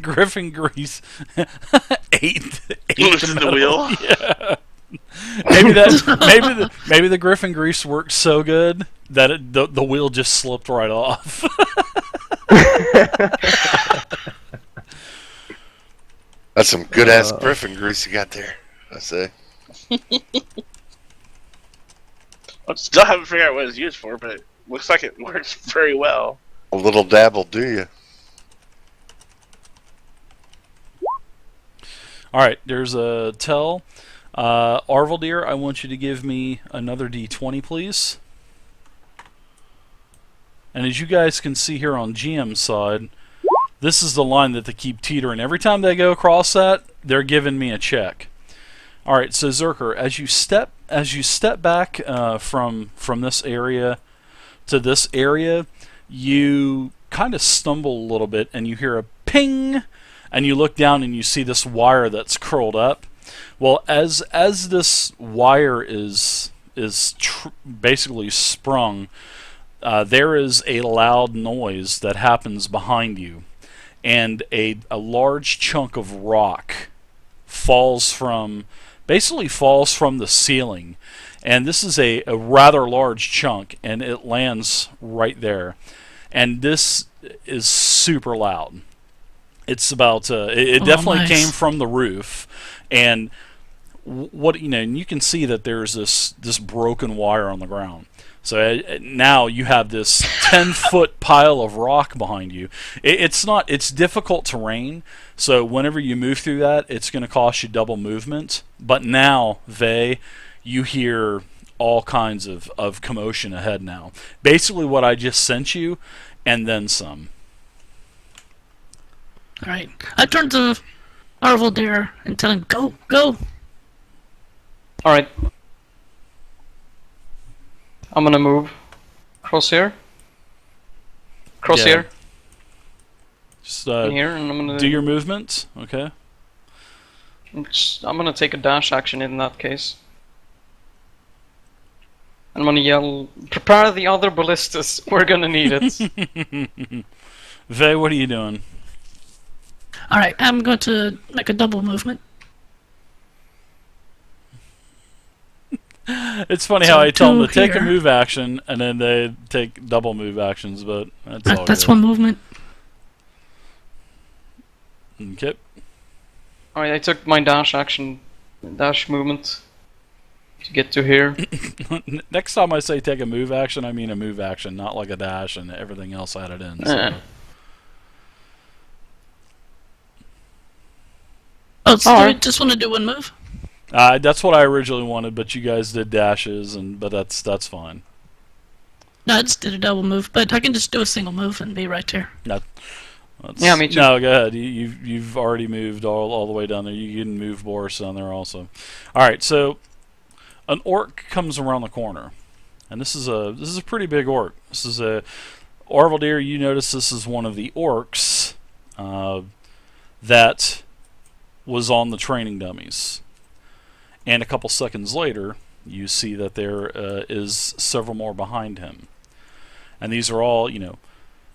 Griffin Grease ate the wheel. Yeah. Maybe the Griffin Grease worked so good that the wheel just slipped right off. That's some good ass Griffin Grease you got there, I say. I still haven't figured out what it's used for, but it looks like it works very well. A little dab will do you. Alright, there's a tell. Arvaldir, I want you to give me another d20, please. And as you guys can see here on GM's side, this is the line that they keep teetering. Every time they go across that, they're giving me a check. Alright, so Zerker, as you step back from this area to this area, you kind of stumble a little bit and you hear a ping, and you look down and you see this wire that's curled up. Well, as this wire is basically sprung, there is a loud noise that happens behind you, and a large chunk of rock basically falls from the ceiling, and this is a rather large chunk, and it lands right there, and this is super loud. It's about it definitely came from the roof, and and you can see that there's this broken wire on the ground. So now you have this 10-foot pile of rock behind you. It's difficult terrain, so whenever you move through that, it's going to cost you double movement. But now, Vey, you hear all kinds of commotion ahead now. Basically what I just sent you, and then some. Alright. I turn to Arvaldir and tell him, go, go! Alright. I'm gonna move. Cross here. Cross here. Just here, and I'm gonna do your movement. Okay. I'm gonna take a dash action in that case. I'm gonna yell, prepare the other ballistas, we're gonna need it. Vey, what are you doing? Alright, I'm going to make a double movement. It's funny how I tell them to take a move action, and then they take double move actions, but that's one movement. Okay. Alright, I took my dash movement to get to here. Next time I say take a move action, I mean a move action, not like a dash and everything else added in. So. Oh, so you just want to do one move? That's what I originally wanted, but you guys did dashes, but that's fine. No, I just did a double move, but I can just do a single move and be right there. Yeah, me too. No, go ahead. You've already moved all the way down there. You can move Boris down there also. All right, so an orc comes around the corner, and this is a pretty big orc. This is a Arvaldir. You notice this is one of the orcs that was on the training dummies. And a couple seconds later, you see that there is several more behind him. And these are all,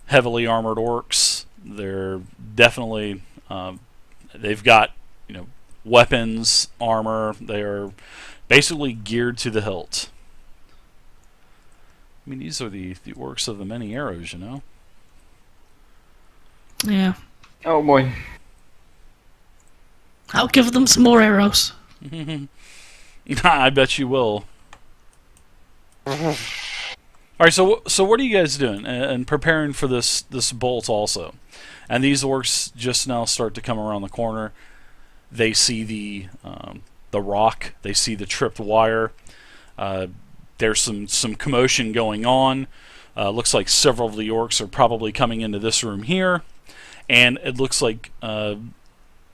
heavily armored orcs. They're definitely, they've got, weapons, armor. They are basically geared to the hilt. I mean, these are the orcs of the many arrows, Yeah. Oh boy. I'll give them some more arrows. I bet you will. Alright, so what are you guys doing? And preparing for this bolt also. And these orcs just now start to come around the corner. They see the rock. They see the tripped wire. There's some commotion going on. Looks like several of the orcs are probably coming into this room here. And it looks like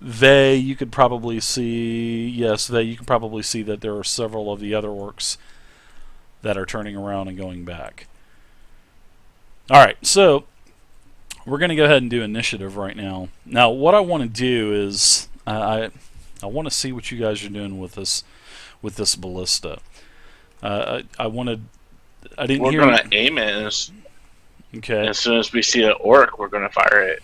Vey, you could probably see... Yes, Vey, you can probably see that there are several of the other orcs that are turning around and going back. Alright, so we're going to go ahead and do initiative right now. Now, what I want to do is... I want to see what you guys are doing with this ballista. I didn't hear... We're going to aim it. Okay. As soon as we see an orc, we're going to fire it.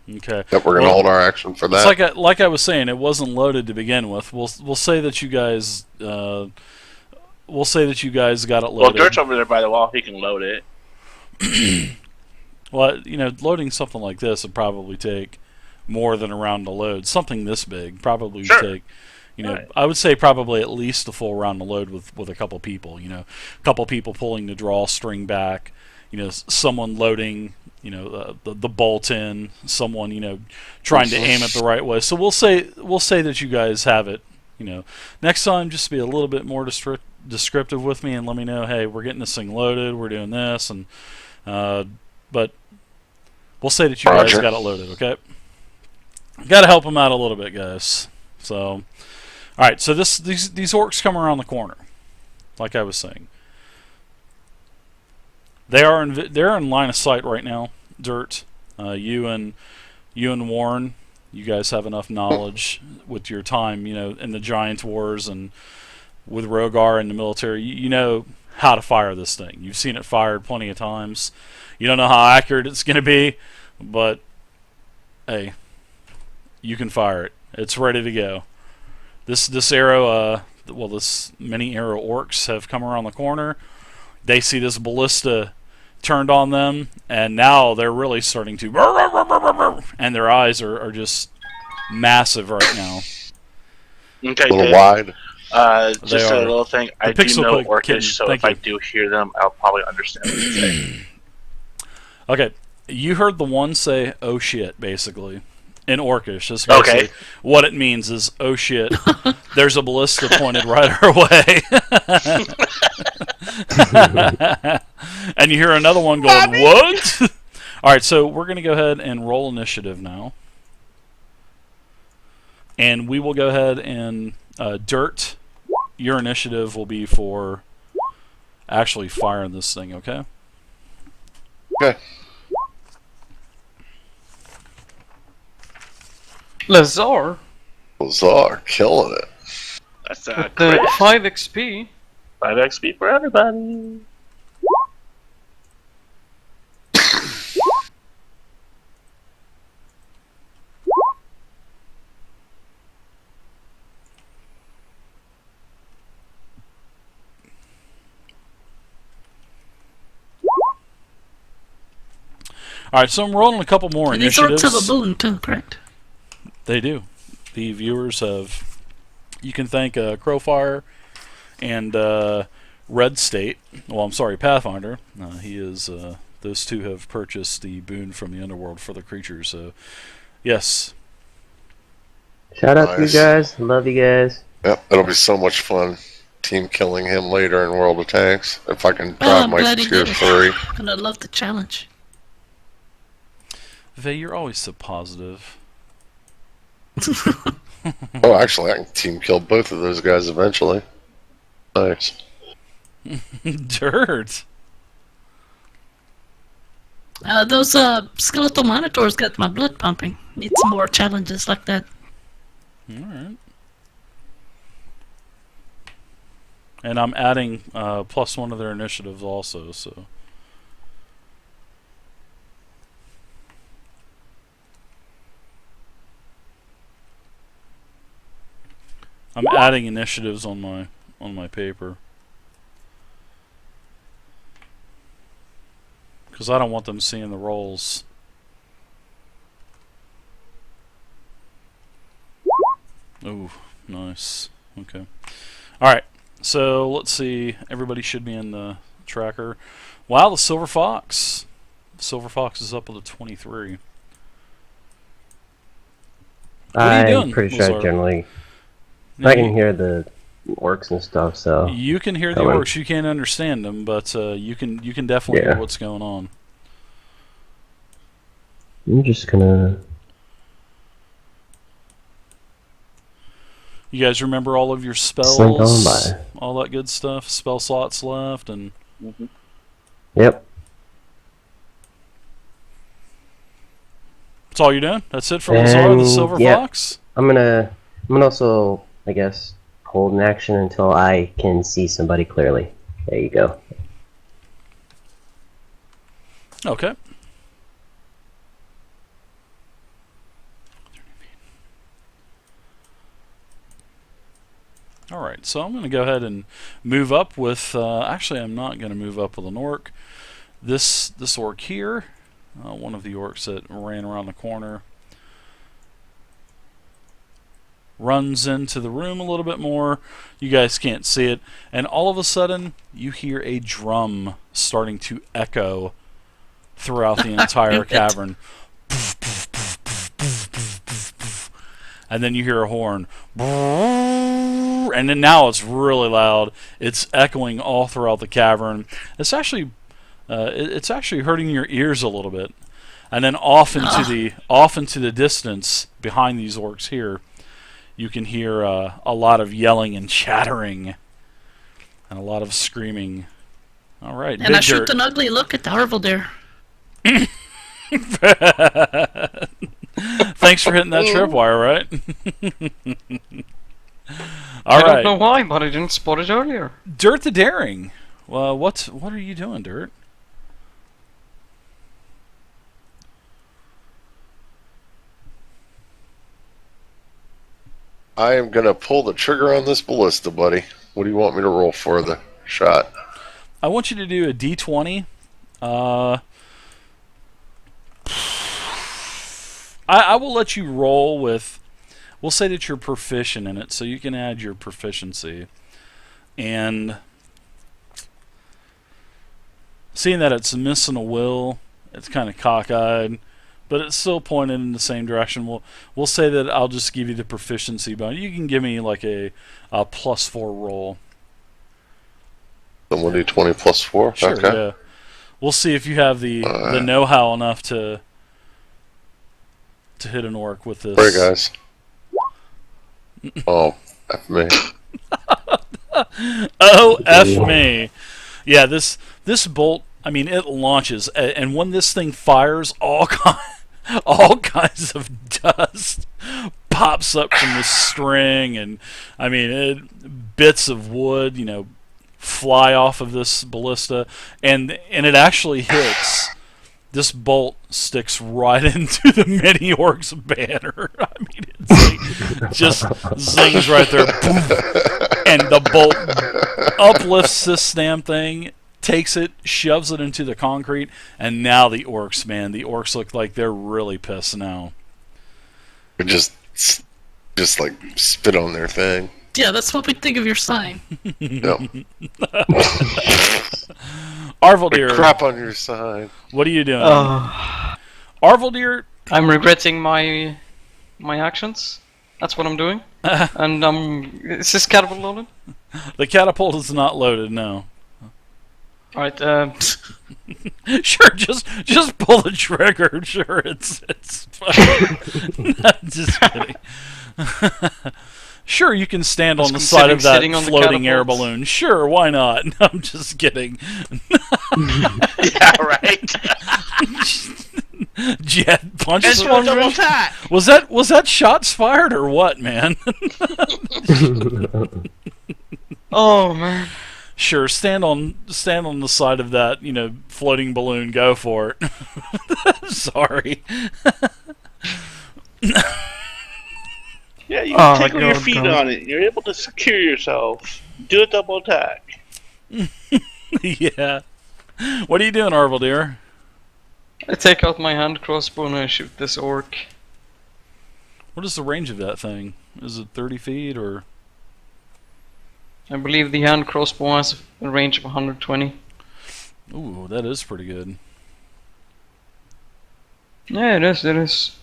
Okay. Yep, we're gonna hold our action for It's that. like I was saying, it wasn't loaded to begin with. We'll say that you guys we'll say that you guys got it Well, loaded. Dirt's over there by the wall. He can load it. Well, you know, loading something like this would probably take more than a round to load. Something this big probably Sure. would take, you know, Right. I would say probably at least a full round to load with a couple people. You know, a couple people pulling the drawstring back. You know, someone loading. You know, the bolt in. Someone, you know, trying to aim it the right way. So we'll say that you guys have it. You know, next time just be a little bit more descriptive with me and let me know. Hey, we're getting this thing loaded. We're doing this, and but we'll say that you guys Roger. got it loaded. Okay. Got to help them out a little bit, guys. So, all right. So these orcs come around the corner, like I was saying. They're in line of sight right now. Dirt, you and Warren, you guys have enough knowledge with your time, you know, in the Giant Wars and with Rogar in the military. You know how to fire this thing. You've seen it fired plenty of times. You don't know how accurate it's going to be, but hey, you can fire it. It's ready to go. This arrow, this many arrow orcs have come around the corner. They see this ballista turned on them, and now they're really starting to, and their eyes are just massive right now. Okay, A little good. wide. Just They a are. little thing. I pixel do know click Orcish, kitten. so Thank if I you. do hear them, I'll probably understand what they're saying. Okay, you heard the one say, "Oh shit," basically. In Orcish, that's basically Okay. what it means is, "Oh shit, there's a ballista pointed right our way." And you hear another one going, "What?" All right, so we're going to go ahead and roll initiative now. And we will go ahead and Dirt, your initiative will be for actually firing this thing, okay? Okay. Lazar, Lazar, killing it. That's with crit. the 5 XP. 5 XP for everybody. All right, so I'm rolling a couple more And these orcs initiatives. have a boon too, correct? They do. The viewers have. You can thank Crowfire and Red State. Well, I'm sorry, Pathfinder. He is. Those two have purchased the boon from the underworld for the creatures. So, yes. Shout out to you Nice. guys. Love you guys. Yep, it'll be so much fun. Team killing him later in World of Tanks. If I can Oh, drop I'm my glad he tier did it. 3. And I love the challenge. Vey, you're always so positive. Oh, actually, I can team kill both of those guys eventually. Nice. Dirt. Those skeletal monitors got my blood pumping. Need some more challenges like that. All right. And I'm adding +1 of their initiatives also. So. I'm adding initiatives on my paper because I don't want them seeing the rolls. Ooh, nice. Okay. All right. So let's see. Everybody should be in the tracker. Wow, the Silver Fox. Silver Fox is up with a 23. What are you I'm doing, pretty sure Lazar? I generally Now, I can hear the orcs and stuff, so You can hear the Come on. orcs. You can't understand them, but you can definitely Yeah. hear what's going on. I'm just gonna. You guys remember all of your spells, Slink on by. all that good stuff, spell slots left, and Yep. that's all you're doing. That's it for Lazar, the And, Silver yeah. Fox. I'm gonna also, I guess, hold an action until I can see somebody clearly. There you go. Okay. All right, so I'm going to go ahead and move up with. Actually, I'm not going to move up with an orc. This orc here, one of the orcs that ran around the corner, runs into the room a little bit more. You guys can't see it, and all of a sudden, you hear a drum starting to echo throughout the entire cavern. And then you hear a horn. And then now it's really loud. It's echoing all throughout the cavern. It's actually hurting your ears a little bit. And then off into the distance behind these orcs here, you can hear a lot of yelling and chattering and a lot of screaming. All right, And I shoot an ugly look at the Arvaldir. Thanks for hitting that tripwire, right? I don't know why, but I didn't spot it earlier. Dirt the Daring. Well, what are you doing, Dirt? I am gonna pull the trigger on this ballista, buddy. What do you want me to roll for the shot? I want you to do a D20. I will let you roll with. We'll say that you're proficient in it, so you can add your proficiency. And seeing that it's missing a will, it's kind of cockeyed, but it's still pointed in the same direction. We'll say that I'll just give you the proficiency bonus. You can give me like a +4 roll. The 1d20 plus 4? Sure, okay. yeah. We'll see if you have the know-how enough to hit an orc with this. Alright, guys. Oh, F me. Oh, F me. Yeah, this bolt, I mean, it launches, and when this thing fires, all kinds of dust pops up from the string, and, I mean, bits of wood, fly off of this ballista, and it actually hits. This bolt sticks right into the mini orc's banner. I mean, it's just zings right there, and the bolt uplifts this damn thing, takes it, shoves it into the concrete, and now the orcs look like they're really pissed now. Just like spit on their thing. Yeah, that's what we think of your sign. No. Arvaldir, Crap on your sign. what are you doing? Arvaldir, I'm regretting my actions. That's what I'm doing. And is this catapult loaded? the catapult is not loaded, no. Alright, Sure, just pull the trigger. Sure, it's fine. Just kidding. Sure, you can stand on the side of that floating air balloon. Sure, why not? No, I'm just kidding. Yeah, right. Jet punches. It's one double attack. Was that shots fired or what, man? oh man. Sure, stand on the side of that, floating balloon. Go for it. Sorry. Yeah, you can tickle your God, feet God. on it. You're able to secure yourself. Do a double attack. Yeah. What are you doing, Arvaldir? I take out my hand crossbow and I shoot this orc. What is the range of that thing? Is it 30 feet or? I believe the hand crossbow has a range of 120. Ooh, that is pretty good. Yeah, it is.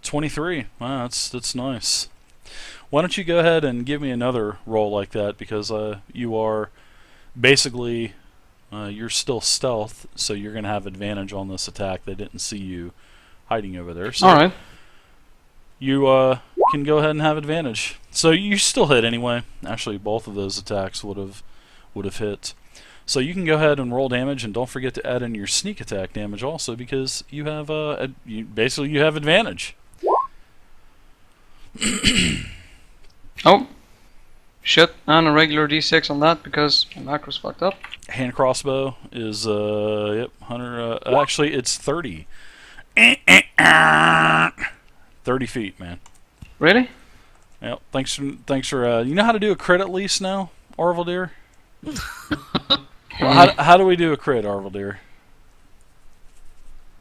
23. Wow, that's nice. Why don't you go ahead and give me another roll like that, because you are basically you're still stealth, so you're going to have advantage on this attack. They didn't see you hiding over there. So Alright. You can go ahead and have advantage. So you still hit anyway. Actually, both of those attacks would have hit. So you can go ahead and roll damage, and don't forget to add in your sneak attack damage also, because you have you have advantage. Oh. Shit, and a regular d6 on that because my macro's fucked up. Hand crossbow is 100. Actually, it's 30. 30 feet, man. Really? Yeah. Thanks for. You know how to do a crit at least now, Arvaldir? Well, how do we do a crit, Arvaldir?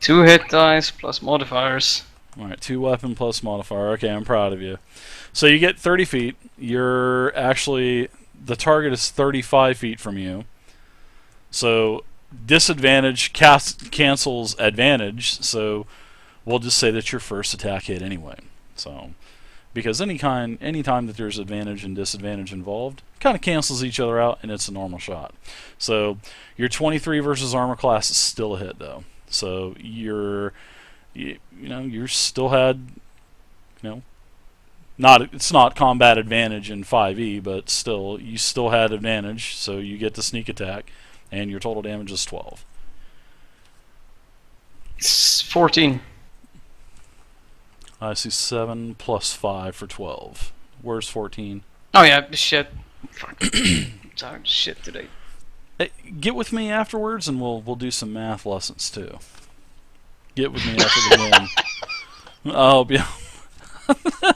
2 hit dice plus modifiers. All right, 2 weapon plus modifier. Okay, I'm proud of you. So you get 30 feet. You're actually the target is 35 feet from you. So disadvantage cancels advantage. So we'll just say that's your first attack hit anyway. So because anytime that there's advantage and disadvantage involved, kind of cancels each other out, and it's a normal shot. So your 23 versus armor class is still a hit though. So you still had, it's not combat advantage in 5e, but still you still had advantage. So you get the sneak attack, and your total damage is 12. It's 14. I see 7 plus 5 for 12. Where's 14? Oh yeah, shit. Fuck. I'm tired of shit today. Hey, get with me afterwards, and we'll do some math lessons too. Get with me after the game. Oh, yeah.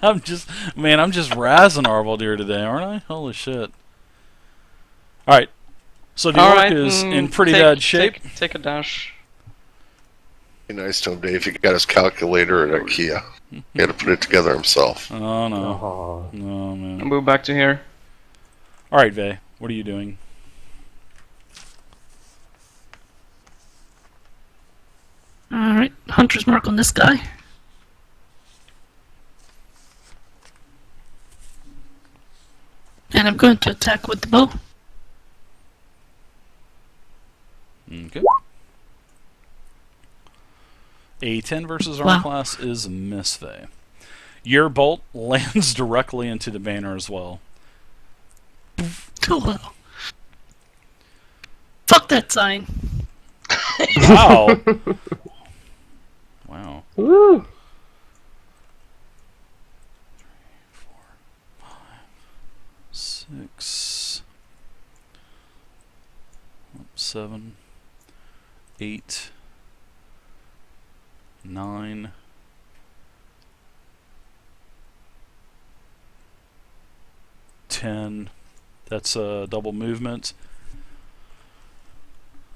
I'm just razzing Arvaldir today, aren't I? Holy shit! All right, so the orc is in pretty bad shape. Take a dash. Be nice to him, Dave. He got his calculator at IKEA. He had to put it together himself. Oh no, Oh. no man. I'll move back to here. All right, Vey, what are you doing? Alright, hunter's mark on this guy. And I'm going to attack with the bow. Okay. A 10 versus armor class is a miss, Vey. Your bolt lands directly into the banner as well. Oh well. Fuck that sign. Wow. Wow. Woo! 3, 4, 5, 6, 7, 8, 9, 10. That's a double movement.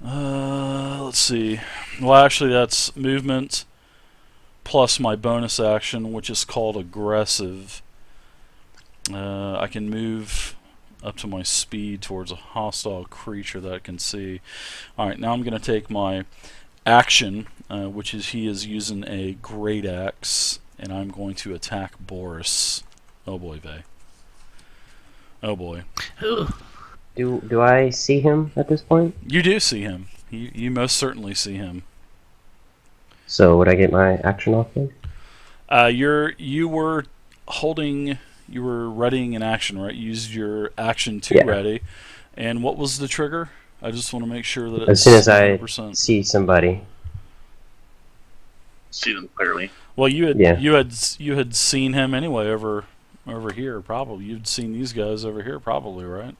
Let's see. Well, actually, that's movement plus my bonus action, which is called aggressive. I can move up to my speed towards a hostile creature that I can see. Alright, now I'm going to take my action, which is he is using a great axe, and I'm going to attack Boris. Oh boy, Vey. Oh boy. Ooh. Do I see him at this point? You do see him. You most certainly see him. So would I get my action off then? You were readying an action, right? You used your action to ready. And what was the trigger? I just want to make sure that it's as soon as I 100%. see somebody. See them clearly. Well, you had seen him anyway over here, probably. You'd seen these guys over here, probably, right?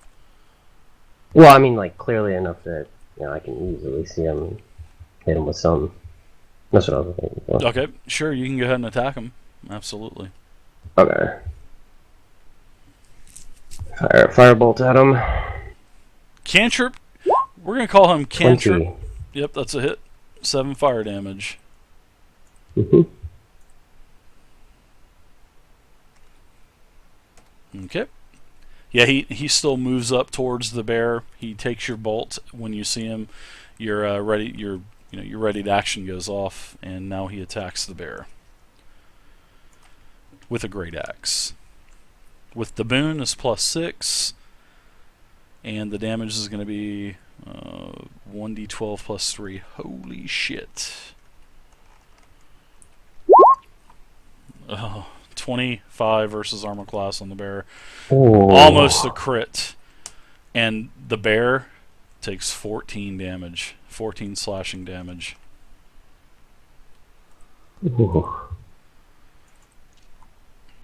Well, I mean, like, clearly enough that, I can easily see him and hit him with something. That's what I was thinking. So. Okay, sure, you can go ahead and attack him. Absolutely. Okay. Firebolt at him. Cantrip. We're going to call him Cantrip. 20. Yep, that's a hit. 7 fire damage. Mm-hmm. Okay. Yeah, he still moves up towards the bear. He takes your bolt when you see him. You're ready. Your ready to action goes off, and now he attacks the bear with a great axe. With the boon is +6, and the damage is going to be 1d12 plus 3. Holy shit! Oh. 25 versus armor class on the bear. Ooh. Almost a crit. And the bear takes 14 damage. 14 slashing damage. Ooh.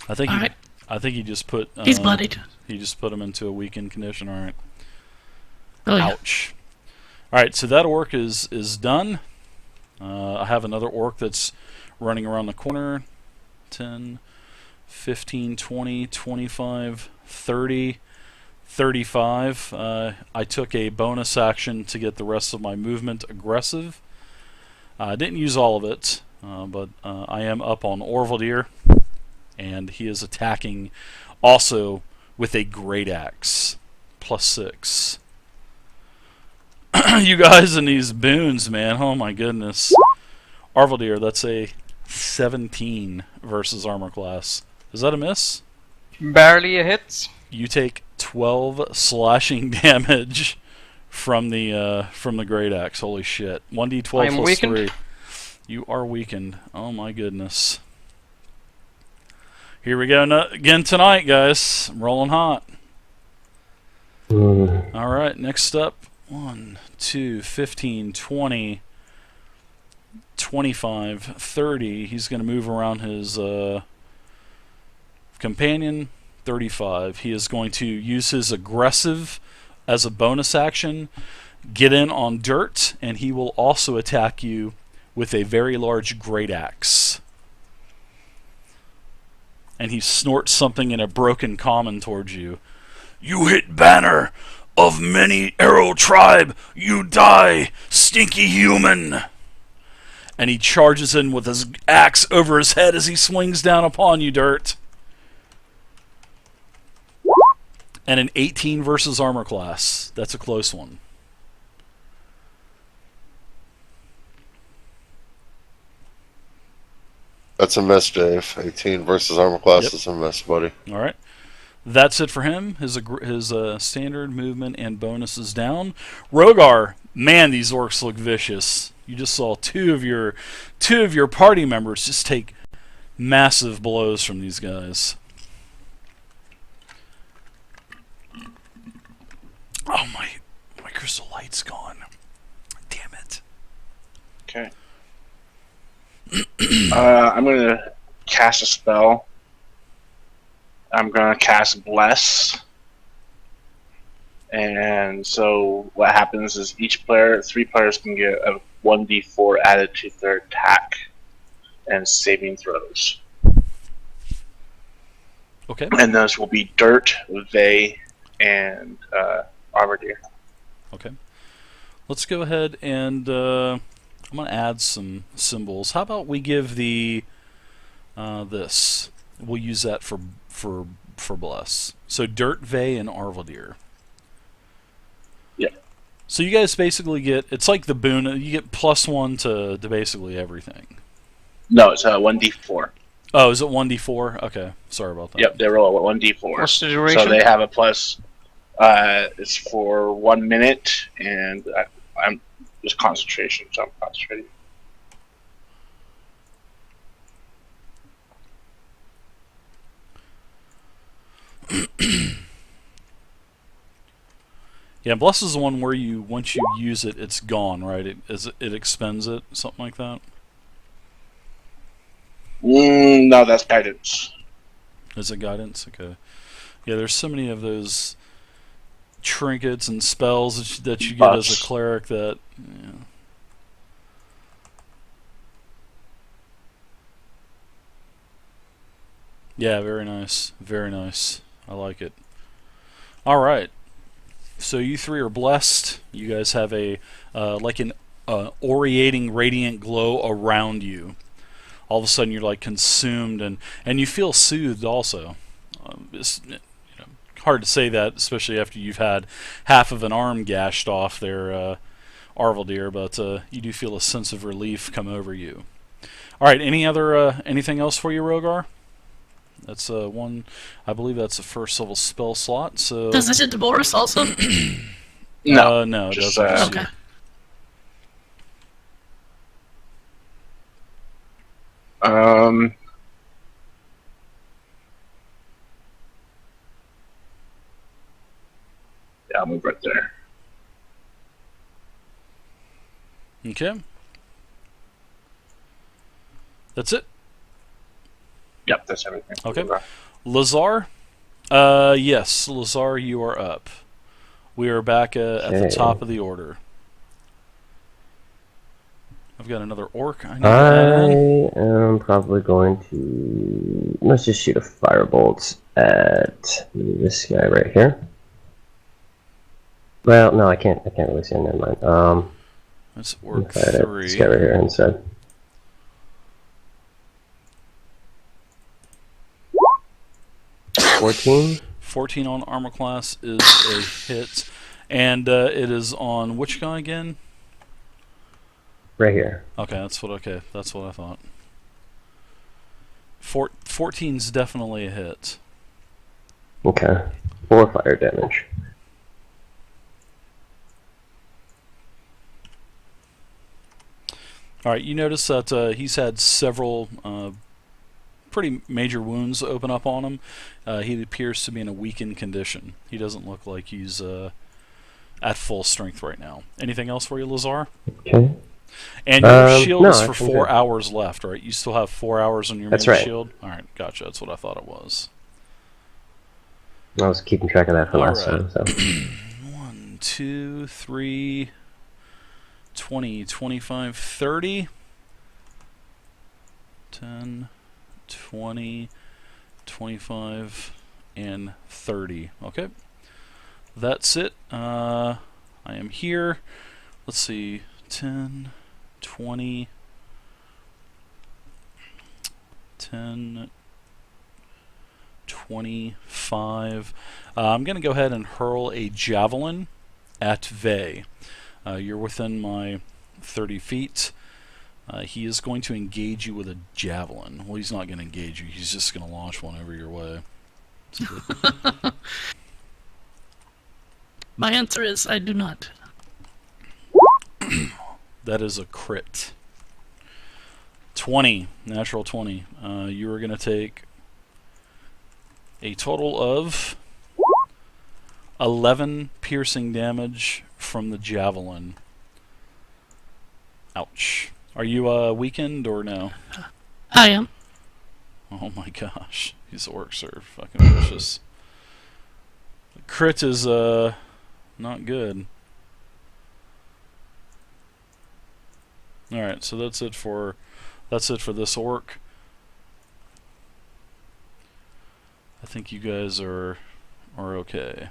I think he just put He's bloodied. He just put him into a weakened condition. All right. Oh, yeah. Ouch. All right, so that orc is done. I have another orc that's running around the corner. 10 15, 20, 25, 30, 35. I took a bonus action to get the rest of my movement aggressive. I didn't use all of it, but I am up on Orvaldir, and he is attacking also with a great axe. +6. You guys and these boons, man. Oh my goodness. Orvaldir, that's a 17 versus armor class. Is that a miss? Barely a hit. You take 12 slashing damage from the great axe. Holy shit. 1d12 I am plus weakened. 3. You are weakened. Oh my goodness. Here we go again tonight, guys. I'm rolling hot. Alright, next up. 1, 2, 15, 20, 25, 30. He's going to move around his companion. 35. He is going to use his aggressive as a bonus action, get in on dirt, and he will also attack you with a very large great axe. And he snorts something in a broken common towards you. You hit banner of many arrow tribe. You die, stinky human. And he charges in with his axe over his head as he swings down upon you, Dirt. And an 18 versus armor class. That's a close one. That's a miss, Dave. 18 versus armor class Yep. is a miss, buddy. All right. That's it for him. His standard movement and bonus is down. Rogar, man, these orcs look vicious. You just saw two of your party members just take massive blows from these guys. Oh, my crystal light's gone. Damn it. Okay. I'm going to cast a spell. I'm going to cast Bless. And so what happens is each player, 3 players can get a 1d4 added to their attack and saving throws. Okay. And those will be Dirt, Vey, and Armordeer. Okay. Let's go ahead and I'm going to add some symbols. How about we give the this? We'll use that for Bless. So Dirt, Vey, and Arvaldir. Yeah. So you guys basically get, it's like the boon, you get +1 to basically everything. No, it's 1d4. Oh, is it 1d4? Okay, sorry about that. Yep, they roll a 1d4. What's the duration? So they have a plus. It's for 1 minute, and I'm just concentration, so I'm concentrating. Yeah, Bless is the one where you, once you use it, it's gone, right? It expends it, something like that. No, that's guidance. Is it guidance? Okay. Yeah, there's so many of those trinkets and spells that you get as a cleric that. Yeah. Yeah, very nice. Very nice. I like it. All right. So you 3 are blessed. You guys have a like an aureating radiant glow around you. All of a sudden you're like consumed and you feel soothed also. It's hard to say that, especially after you've had half of an arm gashed off there, Arvaldir, but you do feel a sense of relief come over you. All right, anything else for you, Rogar? That's one. I believe that's the first level spell slot. So Does it hit the Boris also? No, no, it just, doesn't. Okay. Yeah, I'll move right there. Okay. That's it. Yep, that's everything. Okay. Lazar? Yes, Lazar, you are up. We are back at the Okay. top of the order. I've got another orc I need to add in. I am I'm probably going to... Let's just shoot a firebolt at this guy right here. Well, no, I can't really see him, never mind. Let's work fire it at 3. this guy right here instead. $14. 14 on armor class is a hit. And it is on which guy again? Right here. Okay, that's what I thought. 14's definitely a hit. Okay. 4 fire damage. Alright, you notice that he's had several pretty major wounds open up on him. He appears to be in a weakened condition. He doesn't look like he's at full strength right now. Anything else for you, Lazar? Okay. And your shield no, is for I think 4 good. hours left, right? You still have 4 hours on your That's main right. shield? Alright, gotcha. That's what I thought it was. I was keeping track of that for last Alright. time, so. 1, 2, 3, 20, 25, 30. 10, 20, 25, and 30. Okay. That's it. I am here. Let's see. 10, 20, 10, 25. I'm going to go ahead and hurl a javelin at Vey. You're within my 30 feet. He is going to engage you with a javelin. Well, he's not going to engage you. He's just going to launch one over your way. My answer is I do not. That is a crit. 20. Natural 20. You are going to take a total of 11 piercing damage from the javelin. Ouch. Are you weakened or no? I am. Oh my gosh. These orcs are fucking vicious. The crit is not good. Alright, so that's it for this orc. I think you guys are okay.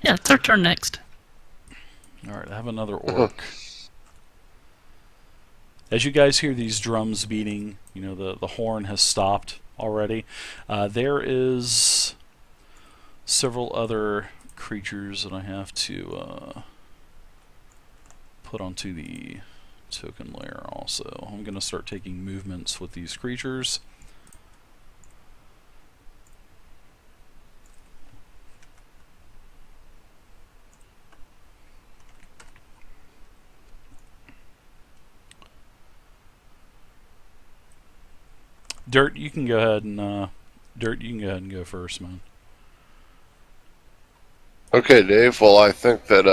Yeah, it's our turn next. Alright, I have another orc. As you guys hear these drums beating, you know, the horn has stopped already. There is several other creatures that I have to put onto the token layer also. I'm going to start taking movements with these creatures. Dirt, you can go ahead and go first, man. Okay, Dave. Well, I think that